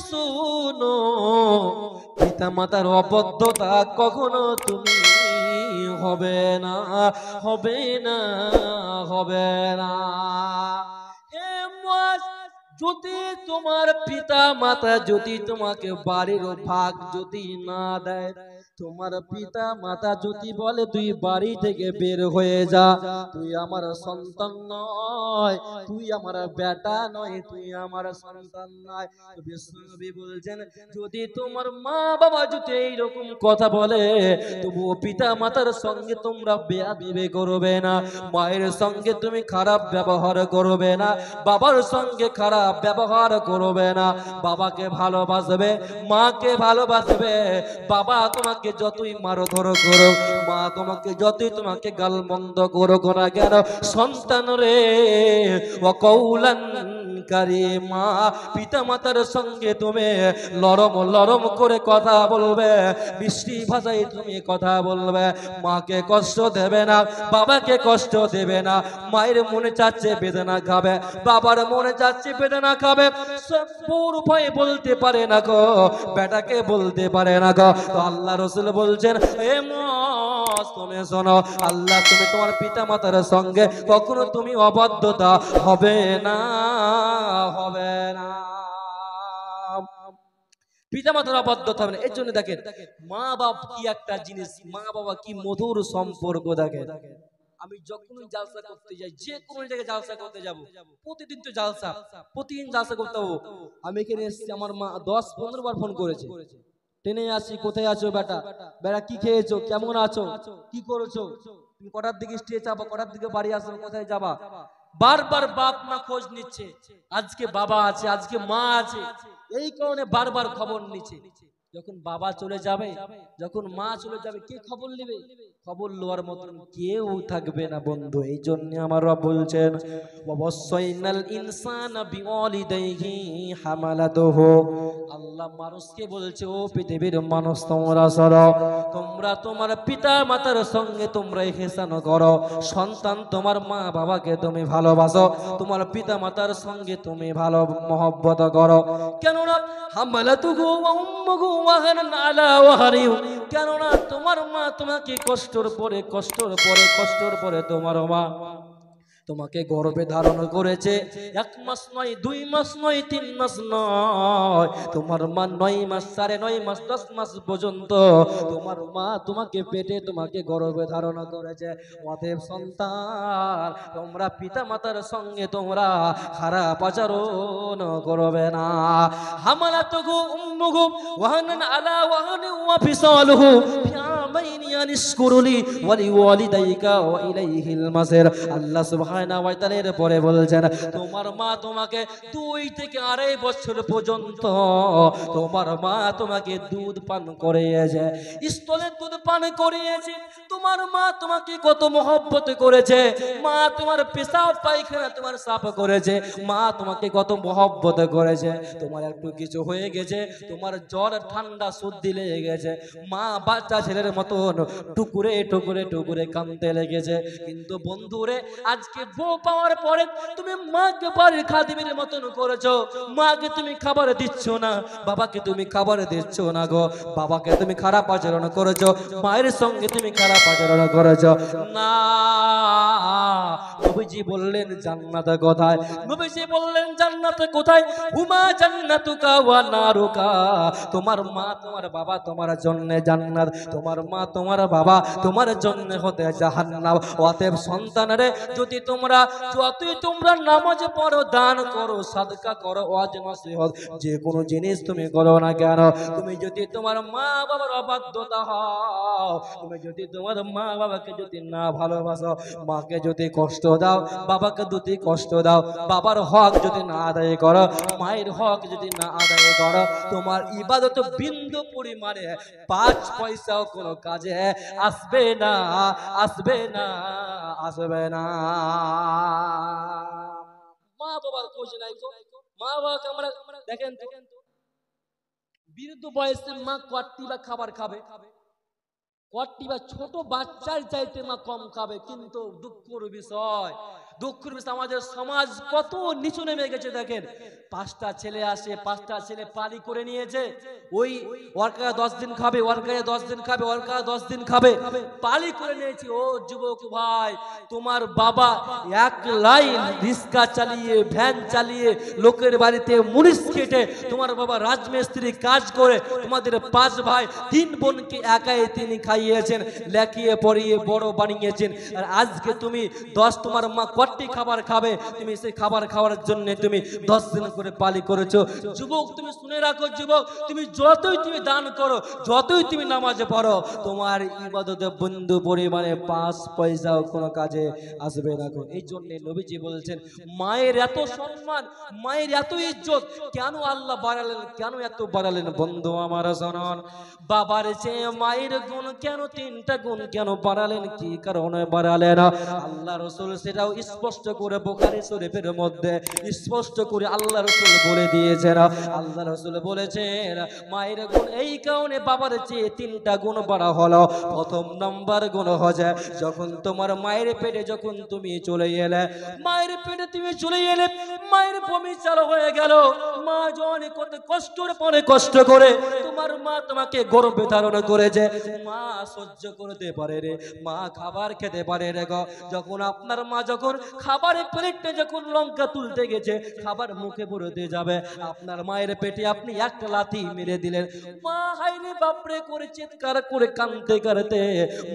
শোনো, পিতা মাতার অবদ্ধতা কখনো তুমি হবে না, হবে না, হবে না। হে মুয়াজ, যদি তোমার পিতা মাতা যদি তোমাকে বাড়ির ভাগ যদি না দেয়, তোমার পিতা মাতা যদি বলে তুই বাড়ি থেকে বের হয়ে যা, তুই আমার সন্তান নয়, তুই আমার বেটা নয়, তুই আমার সন্তান নয়, বিশ্বনবী বলছেন যদি তোমার মা বাবা যদি এইরকম কথা বলে, তবুও পিতা মাতার সঙ্গে তোমরা বেয়াদবি করবে না, মায়ের সঙ্গে তুমি খারাপ ব্যবহার করবে না, বাবার সঙ্গে খারাপ ব্যবহার করবে না, বাবাকে ভালোবাসবে, মাকে ভালোবাসবে। বাবা তোমাকে যতই মারো ধরো করো, মা তোমাকে যতই তোমাকে গালমন্দ করো না কেন, সন্তান রে ওয়াকাউলান কারীমা, পিতা মাতার সঙ্গে তুমি লরম লরম করে কথা বলবে, মিষ্টি ভাষায় তুমি কথা বলবে, মাকে কষ্ট দেবে না, বাবাকে কষ্ট দেবে না। মায়ের মনে চাচ্ছে বেদনা খাবে, বাবার মনে চাচ্ছে বেদনা খাবে, সব্বুর ভয়ে বলতে পারে না গো, বেটাকে বলতে পারে না গো। তো আল্লাহ রাসূল বলছেন হে মুয়াজ তুমি শোনো, আল্লাহ তুমি তোমার পিতা মাতার সঙ্গে কখনো তুমি অবাধ্যতা হবে না, হবে না। পিতা মাতার অবাধ্যতা হবে না। এর জন্য দেখেন মা বাপ কি একটা জিনিস, মা বাবা কি মধুর সম্পর্ক। দেখেন আমি যখনই জালসা করতে যাই, যে কোনো জায়গায় জালসা করতে যাব, প্রতিদিন তো জালসা, প্রতিদিন জালসা করতে হবো। আমি এখানে এসেছি, আমার মা 10-15 বার ফোন করেছে, ট্রেনে আসি, কোথায় আছো বেটা, বেটা কি খেয়েছো, কেমন আছো, কি করেছো, তুমি কটার দিকে স্টেজ যাবা, কটার দিকে বাড়ি আসো, কোথায় যাবা, বারবার বাপ মা খোঁজ নিচ্ছে। আজকে বাবা আছে, আজকে মা আছে, এই কারণে বারবার খবর নিচ্ছে। যখন বাবা চলে যাবে, যখন মা চলে যাবে, কে খবর নেবে? খবর লওয়ার মতন কেউ থাকবে না বন্ধু। এই জন্য আমার রব বলছেন ওয়াসাইনাল ইনসানা বিওয়ালিদাইহি হামালাতুহু, আল্লাহ মানুষকে বলছে ও পৃথিবীর মানুষ তোমরা সরো, তোমরা তোমার পিতা মাতার সঙ্গে তোমরা ইহসান করো। সন্তান তোমার মা বাবাকে তুমি ভালোবাসো, তোমার পিতা মাতার সঙ্গে তুমি ভালো মহব্বত করো। কেননা হামালাতুহু ওয়া উম্মুহু ওয়াহানান আলা ওয়াহানি, কেননা তোমার মা তোমাকে কষ্টর পরে কষ্টর পরে কষ্টর পরে তোমার মা তোমাকে গর্ভে ধারণ করেছে। 1 মাস নয়, 2 মাস নয়, 3 মাস নয়, তোমার মা 9 মাস, 9.5 মাস, 10 মাস পর্যন্ত তোমার মা তোমাকে পেটে তোমাকে গর্ভে ধারণ করেছে। অতএব সন্তান তোমরা পিতা মাতার সঙ্গে তোমরা খারাপ আচরণ করবে না। হামালাতুহু উম্মুহু ওয়াহানান আলা ওয়াহানি ওয়া ফিসালুহু ফি আমাইনি আনিশকুরলি ওয়া লিওয়ালিদাইকা ওয়া ইলাইহিল মাসির। আল্লাহ সুবহানাহু ওয়া তাআলা এর পরে বলছেন তোমার মা তোমাকে 2 থেকে 2.5 বছর পর্যন্ত তোমার মা তোমাকে দুধ পান করিয়েছে, স্তনের দুধ পান করিয়েছে। তোমার মা তোমাকে কত মহব্বত করেছে, মা তোমার পেশাব পায়খানা তোমার সাফ করেছে, মা তোমাকে কত মহব্বত করেছে। তোমার একটু কিছু হয়ে গেছে, তোমার জ্বর ঠান্ডা সর্দি লেগে গেছে, মা বাচ্চা ছেলের মতন টুকুরে টুকুরে টুকুরে কাঁদতে লেগেছে। কিন্তু বন্ধুরে আজকে বউ পাওয়ার পরে তুমি মাকে বাড়ির খাদিমের মতন করেছো, মাকে তুমি খাবার দিচ্ছ না, বাবাকে তুমি খাবার দিচ্ছ না গো, বাবাকে তুমি খারাপ আচরণ করেছো, মায়ের সঙ্গে তুমি খারাপ আচরণ করেছো। না, নবীজি বললেন জান্নাত কোথায়? নবীজি বললেন জান্নাত কোথায়? হুমা জান্নাতুকা ওয়া নারুকা, তোমার মা তোমার বাবা তোমার জন্য জান্নাত, তোমার মা তোমার বাবা তোমার জন্য হতে জাহান্নাম। অতএব সন্তানরে যদি তোমরা যতই তোমরা নামাজ পড়ো, দান করো, সাদকা করো, ওয়াজ নসিহত যে কোনো জিনিস তুমি করো না কেন, তুমি যদি তোমার মা বাবার অবাধ্যতা হও, তুমি যদি তোমার মা বাবাকে যদি না ভালোবাসো, মাকে যদি কষ্ট দাও, বাবাকে যদি কষ্ট দাও, বাবার হক যদি না আদায় করো, মায়ের হক যদি না আদায় করো, তোমার ইবাদত বিন্দু পরিমাণে 5 পয়সাও কোনো কাজে আসবে না, আসবে না, আসবে না। মা বাবার খোঁজ নাই গো। মা বাবাকে আমরা দেখেন তো বৃদ্ধ বয়সে মা কতটি বা খাবার খাবে, কটি বা ছোট বাচ্চার চাইতে মা কম খাবে, কিন্তু দুঃখের বিষয় আমাদের সমাজ কত নিচু নেমে গেছে। দেখেন, 5টা ছেলে আসে, 5টা ছেলে পালি করে নিয়েছে, ওই ওয়ার্কার 10 দিন খাবে, ওয়ার্কার 10 দিন খাবে, ওয়ার্কার 10 দিন খাবে, পালি করে নিয়েছি। ও যুবক ভাই, তোমার বাবা এক লাইন রিক্সা চালিয়ে, ভ্যান চালিয়ে, লোকের বাড়িতে মুনিশ খেটে, তোমার বাবা রাজমিস্ত্রি কাজ করে তোমাদের 5 ভাই 3 বোনকে একাই তিনি খাইয়েছেন, লেখিয়ে পড়িয়ে বড় বানিয়েছেন। আর আজকে তুমি 10, তোমার মা কটি খাবার খাবে, তুমি সেই খাবার খাওয়ার জন্য তুমি 10 দিন করে পালি করেছো। যুবক তুমি শুনে রাখো, যুবক তুমি যতই তুমি দান করো, যতই তুমি নামাজে পড়ো, তোমার ইবাদতে বন্ধু পরিমাণে 5 পয়সাও কোনো কাজে আসবে না। এই জন্য নবীজি বলছেন, মায়ের এত সম্মান, মায়ের এত ইজ্জত কেন আল্লাহ বাড়ালেন, কেন এত বাড়ালেন? বন্ধু আমার শুনুন, বাবার চেয়ে মায়ের গুণ কেন 3টা গুণ কেন বাড়ালেন, কি কারণে বাড়ালেন? আল্লাহ রাসূল সেটাও স্পষ্ট করে বুখারী শরীফের মধ্যে স্পষ্ট করে আল্লাহ রাসূল বলে দিয়েছেন। আল্লাহ রাসূল বলেছেন, মায়ের গুণ এই কারণে বাবার চেয়ে 3টা গুণ বাড়া হলো। প্রথম নাম্বার গুণ হচ্ছে, যখন তোমার মায়ের পেটে যখন তুমি চলে এলে, মায়ের পেটে তুমি চলে এলে, মায়ের বমি চালু হয়ে গেল, মা জনি কত কষ্টের পরে কষ্ট করে তোমার মা তোমাকে গর্ভে ধারণ করেছে, মা সহ্য করতে পারে রে, মা খাবার খেতে পারে রে গো। যখন আপনার মা যখন খাবারের প্লেটে যখন লঙ্কা তুলতে গেছে, খাবার মুখে ভরতে যাবে, আপনার মায়ের পেটে আপনি একটা লাথি মেরে দিলেন, মা হাইরে বাপরে করে চিৎকার করে কাঁদতে কাঁদতে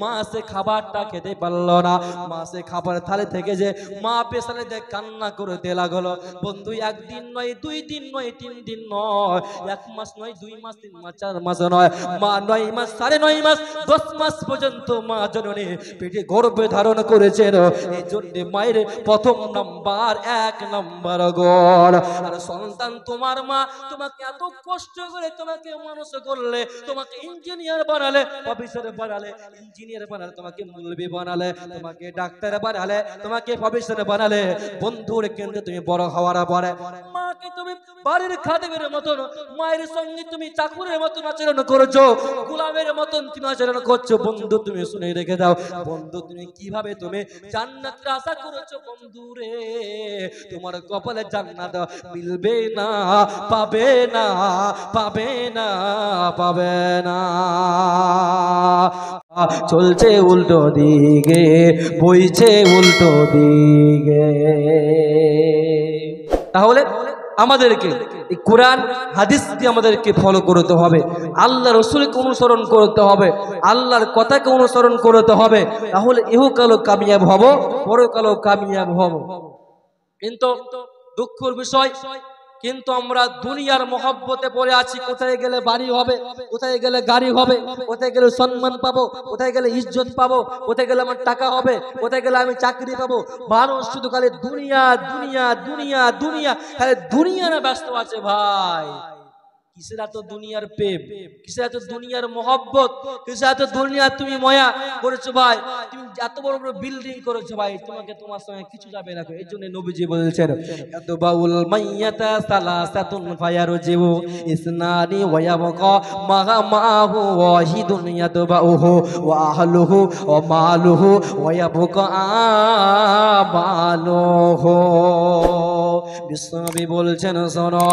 মা সে খাবারটা খেতে পারলো না। মা সে খাবার থালে থেকে যে মা পেছনে দিয়ে কান্না করতে লাগলো। বন্ধু, 1 দিন নয়, 2 দিন নয়, 3 দিন নয়, 1 মাস নয়, 2 মাস, 3 মাস, 4 মাস নয়, মা 9 মাস, 9.5 মাস, 10 মাস পর্যন্ত মা জননী পেটে গর্ভে ধারণ করেছেন। এই জন্য মায়ের প্রথম নাম্বার, 1 নাম্বার গুণ। আর সন্তান, তোমার মা তোমাকে এত কষ্ট করে তোমাকে মানুষ করলে, তোমাকে ইঞ্জিনিয়ার বানালে, অফিসার বানালে, ইঞ্জিনিয়ার বানালে, তোমাকে মুলবি বানালে, তোমাকে ডাক্তার বানালে, তোমাকে প্রফেসর বানালে, বন্ধুর কেন্দ্রে তুমি বড় হওয়ার পরে মাকে তুমি বাড়ির খাদেমের মতন, মায়ের সঙ্গে তুমি চাকরের মতন আচরণ করেছো, গোলামের মতন তুমি আচরণ করছো। বন্ধু তুমি শুনে রেখে দাও, বন্ধু তুমি কিভাবে তুমি জান্নাতের আশা করেছো, বন্ধু রে তোমার কপালে জান্নাত মিলবে না, পাবে না, পাবে না, পাবে না। চলছে উল্টো দিকে, বইছে উল্টো দিকে। তাহলে আমাদেরকে কোরআন হাদিসকে আমাদেরকে ফলো করতে হবে, আল্লাহ রাসূলকে অনুসরণ করতে হবে, আল্লাহর কথাকে অনুসরণ করতে হবে, তাহলে ইহকালও কামিয়াব হব, পরকালও কামিয়াব হব। কিন্তু দুঃখের বিষয়, কিন্তু আমরা দুনিয়ার মহব্বতে পড়ে আছি। কোথায় গেলে বাড়ি হবে, কোথায় গেলে গাড়ি হবে, কোথায় গেলে সম্মান পাবো, কোথায় গেলে ইজ্জত পাবো, কোথায় গেলে আমার টাকা হবে, কোথায় গেলে আমি চাকরি পাবো। মানুষ শুধু খালি দুনিয়া দুনিয়া দুনিয়া দুনিয়া, খালি দুনিয়া না ব্যস্ত আছে ভাই। কিসের এত দুনিয়ার প্রেম, কিসের এত দুনিয়ার মহব্বত, কিসের এত দুনিয়া তুমি মায়া করেছো ভাই? তুমি এত বড় বড় বিল্ডিং করেছো ভাই, তোমাকে তোমার সঙ্গে কিছু যাবে না। এই জন্য নবীজি বলেছেন, ইয়াতবাউল মাইয়াতা সালাসাতুন ফায়ারজিউ ইসনানি ওয়া ইয়াবকা মাহু ওয়াহিদুন ইয়াতবাউহু ওয়া আহলুহু ওয়া মালুহু ওয়া ইয়াবকা আমালুহু। বিশ্বনবী বলছেন, শোনো,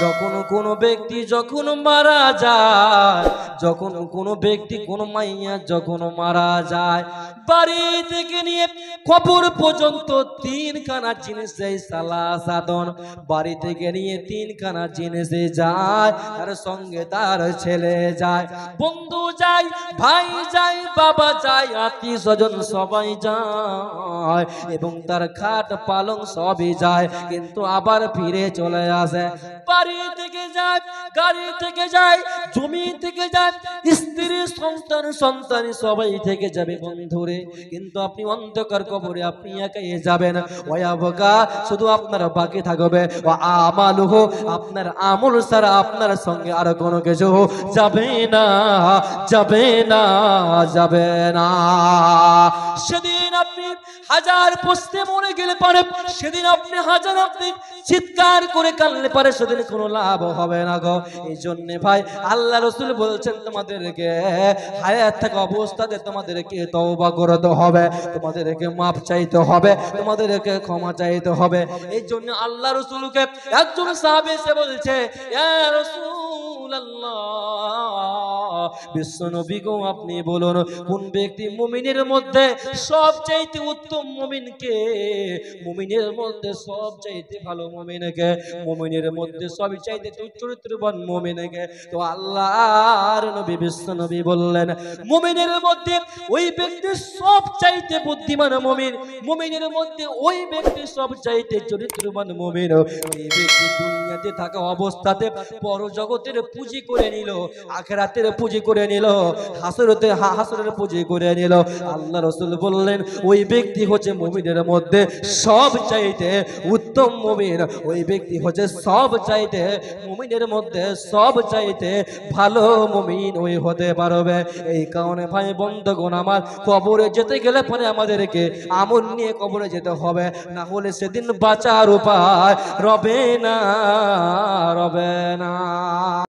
যখন কোনো ব্যক্তি যখন মারা যায়, যখন কোনো ব্যক্তি কোনো মাইয়া যখন মারা যায়, বাড়ি থেকে নিয়ে কবর পর্যন্ত 3খানা জিনিস যায়, সালাসাতুন, বাড়ি থেকে নিয়ে 3খানা জিনিস যায়, তার সঙ্গে তার ছেলে যায়, বন্ধু যায়, ভাই যায়, বাবা যায়, আত্মীয় স্বজন সবাই যায়, এবং তার খাট পালং সবই যায়, কিন্তু আবার ফিরে চলে আসে। বাড়ি থেকে যায়, গাড়ি থেকে যায়, জমি থেকে যায়, স্ত্রী সন্তান সন্তান সবাই থেকে যাবে বন্ধুরে, কিন্তু আপনি অন্ধকার কবরে আপনি একাই যাবেন। ওয়াবকা, শুধু আপনার বাকি থাকবে আমালুহু, আপনার আমল ছাড়া আপনার সঙ্গে আর কোনো কিছু যাবে না, যাবে না, যাবে না। সেদিন আপনি হাজার প্রশ্নে মরে গেলে পারে সেদিন আপনি হাজার আপনি চিৎকার করে কাঁদলে পারে সেদিন কোনো লাভ হবে না গো। এই জন্য ভাই আল্লাহ রাসূল বলছেন তোমাদেরকে হায়াত থাকা অবস্থাতে তোমাদেরকে তওবা করতে হবে, তোমাদেরকে মাফ চাইতে হবে, তোমাদেরকে ক্ষমা চাইতে হবে। এই জন্য আল্লাহ রাসূলকে একজন সাহাবী এসে বলছে, ইয়া রাসূলুল্লাহ, বিশ্বনবী গো আপনি বলুন কোন ব্যক্তি মুমিনের মধ্যে সবচাইতে উত্তম মুমিন কে? মুমিনের মধ্যে সবচাইতে ভালো মুমিন কে? মুমিনের মধ্যে সবচাইতে চরিত্রবান মুমিন কে? তো আল্লাহর নবী বিশ্বনবী বললেন মুমিনের মধ্যে ওই ব্যক্তি সবচাইতে বুদ্ধিমান মুমিন, মুমিনের মধ্যে ওই ব্যক্তি সবচাইতে চরিত্রবান মুমিন এই ব্যক্তি দুনিয়াতে থাকা অবস্থাতে পরজগতের পুঁজি করে নিল, আখিরাতের পুঁজি করে নিল, হাসরের পুঁজি করে নিল। আল্লাহ রাসূল বললেন ওই ব্যক্তি হচ্ছে মুমিনের মধ্যে সবচাইতে উত্তম মুমিন, ওই ব্যক্তি হচ্ছে সবচাইতে মুমিনের মধ্যে সবচাইতে ভালো মুমিন ওই হতে পারবে। এই কারণে ভাই বন্ধুগণ আমার, কবরে যেতে গেলে পরে আমাদেরকে আমল নিয়ে কবরে যেতে হবে, না হলে সেদিন বাঁচার উপায় রবে না।